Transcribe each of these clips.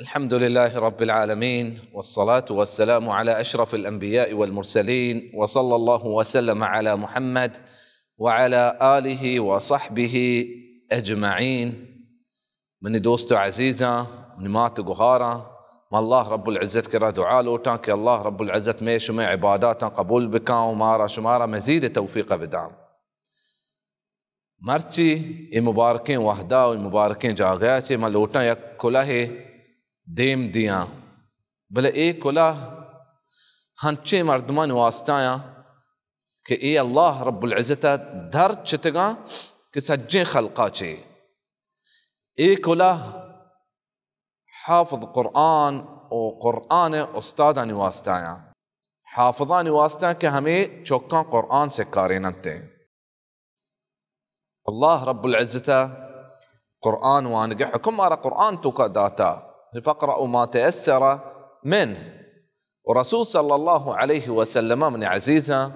الحمد لله رب العالمين، والصلاة والسلام على أشرف الأنبياء والمرسلين، وصلى الله وسلم على محمد وعلى آله وصحبه أجمعين. من دوستو عزيزة من ماتو غهارة ما الله رب العزة كرا دعاء لوتان كي الله رب العزة ميشو مي عبادات قبول بكا ومارا شمارا مزيد توفيق بدعم مرچی ای مبارکین وحدا و مبارکین جاگیا چه ملوٹا یک کلاه دیم دیاں بلے ای کلاه ہنچے مردمان واسطایا کہ ای اللہ رب العزت در چتگا کہ سجیں خلقا چے ای کلاه حافظ قرآن و قرآن استادانی واسطایا حافظانی واسطایا کہ ہمیں چوکاں قرآن سے کارینتے الله رب العزة قرآن وانقحكم مارا قرآن توكا داتا فاقرأوا ما تيسر منه. ورسول صلى الله عليه وسلم من عزيزة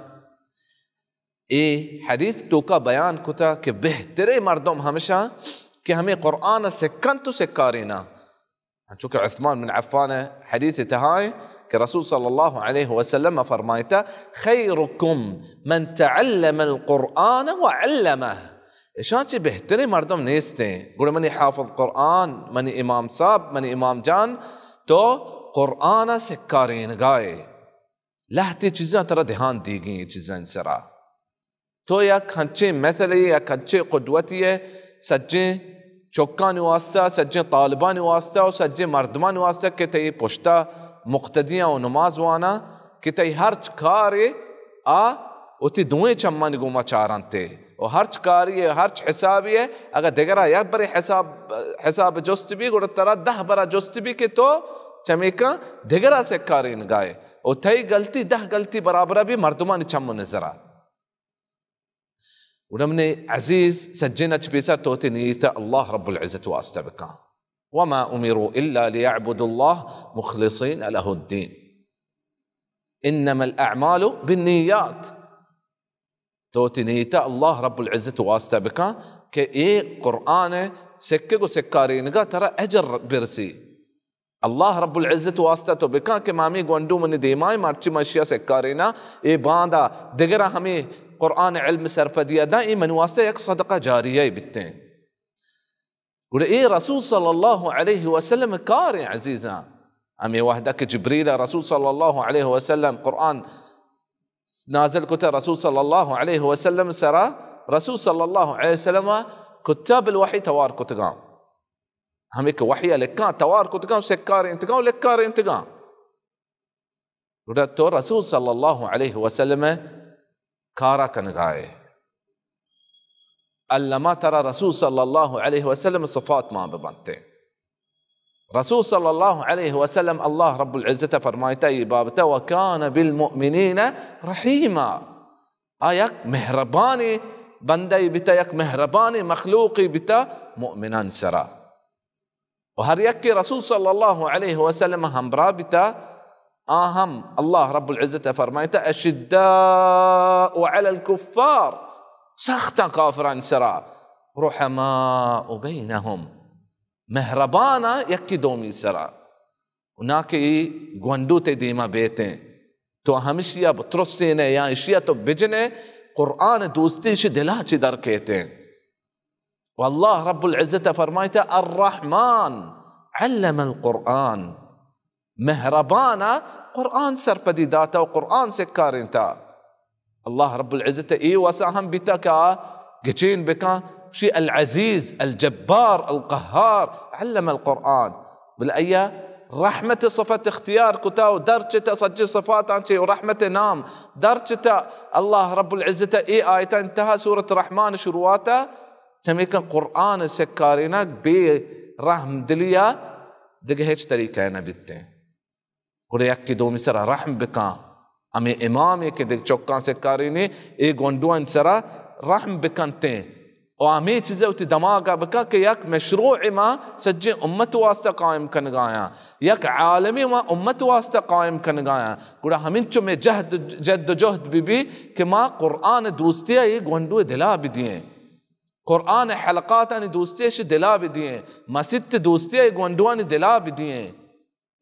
حديث توكا بيان كتا کہ بہترے مردم ہمیشہ کہ ہمیں قرآن سکن تو سکارینا. چونکہ عثمان بن عفان حدیث تهاي کہ رسول صلى الله عليه وسلم فرمایتا خيركم من تعلم القرآن وعلمه. شانچہ بہترین مردم نیستے گوڑے منی حافظ قرآن منی امام صاحب منی امام جان تو قرآن سے کارین گائے لہتی چیزاں ترہ دھیان دی گئی چیزاں سرا تو یک ہنچے مثلی یک ہنچے قدوتی ہے سجیں چوکان واسطہ سجیں طالبان واسطہ اور سجیں مردمان واسطہ کہ تی پشتا مقتدیاں و نماز وانا کہ تی ہر چکارے اتی دوئیں چمان گوما چاران تے و ہرچ کاری ہے ہرچ حسابی ہے اگر دیگرہ یک بری حساب جست بھی گوڑا ترہ 10 برا جست بھی کہ تو چمیکا دیگرہ سے کاری نگائے و تئی گلتی 10 گلتی برابرہ بھی مردمانی چمو نظرہ گوڑا من عزیز سجنہ چپیسا توتی نیتا اللہ رب العزت واسطہ بکا وما امروا الا ليعبدوا الله مخلصين له الدين انما الاعمال بالنیات توتی نیتا اللہ رب العزت واسطہ بکا کہ ایک قرآن سکے کو سکارینگا ترہ اجر برسی اللہ رب العزت واسطہ تو بکا کہ مامی گونڈو منی دیمائی مارچی مشیہ سکارینا اے باندہ دگرہ ہمیں قرآن علم سرپدیا دا اے منواسطہ یک صدقہ جاریہ بتتے ہیں گوڑے اے رسول صلی اللہ علیہ وسلم کاریں عزیزاں ہمیں وحدہ کہ جبریل رسول صلی اللہ علیہ وسلم قرآن نازل كتاب رسول صلى الله عليه وسلم سرا رسول صلى الله عليه وسلم كتاب الوحي توار كتقام هم ایک وحی لکان توار كتقام سکار انتقام لکار انتقام تو رسول صلى الله عليه وسلم کارا کنگائے اللما ترى رسول صلى الله عليه وسلم صفات ما ببنتے رسول صلی اللہ علیہ وسلم اللہ رب العزت فرمائتا یہ بابتا وَكَانَ بِالْمُؤْمِنِينَ رَحِيمًا یک مہربانی بندی بتا یک مہربانی مخلوقی بتا مؤمنان سرا و ہر یک کے رسول صلی اللہ علیہ وسلم ہمرا بتا ہم اللہ رب العزت فرمائتا اشداء علی الكفار سختا کافران سرا رحماء بینہم مہربانا یکی دومی سرا اونا کے گوندو تے دیما بیتے تو ہمشیا بطرسینے یا اشیا تو بجنے قرآن دوستی شی دلا چی در کہتے واللہ رب العزت فرمائتا الرحمن علم القرآن مہربانا قرآن سرپدی داتا و قرآن سے کارنتا اللہ رب العزت واسا ہم بیتا کا گچین بکا شيء العزيز الجبار القهار علم القرآن بالأية رحمة صفة اختيار كتاو درجة سجل صفات عنشي ورحمة نام درجة الله رب العزة آية انتهى سورة الرحمن شروعاتا تميكا قرآن سكارينك برحم دليا دقى هيج طريقة نبيتين قول يكي دومي سرا رحم بكا أمي إمامي كده چوكان سكاريني گوندوان سرا رحم بكانتين و ہمیں چیزیں ہوتی دماغا بکا کہ یک مشروع ما سجے امت واسطہ قائم کنگایا یک عالمی ما امت واسطہ قائم کنگایا گوڑا ہمیں چو میں جد جہد بھی کہ ما قرآن دوستیہ یہ گونڈو دلا بھی دیئے قرآن حلقات أنا دوستيش دلا بديه ما ست دوستي گوندوان دلا بديه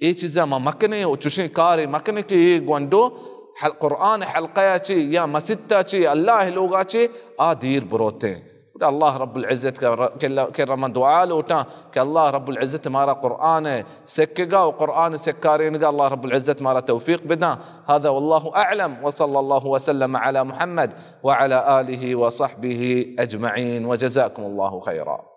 اي چیزا ما مکنه و چوشين کاری مکنه که یہ گوندو قرآن حلقه چی یا مستا چی الله لوگا چی دیر بروتے الله رب العزة كرمان دعاء لوتا كالله رب العزة مارا قرآن سكقا وقرآن سكارين الله رب العزة مارا توفيق بدنا هذا والله أعلم وصلى الله وسلم على محمد وعلى آله وصحبه أجمعين وجزاكم الله خيرا.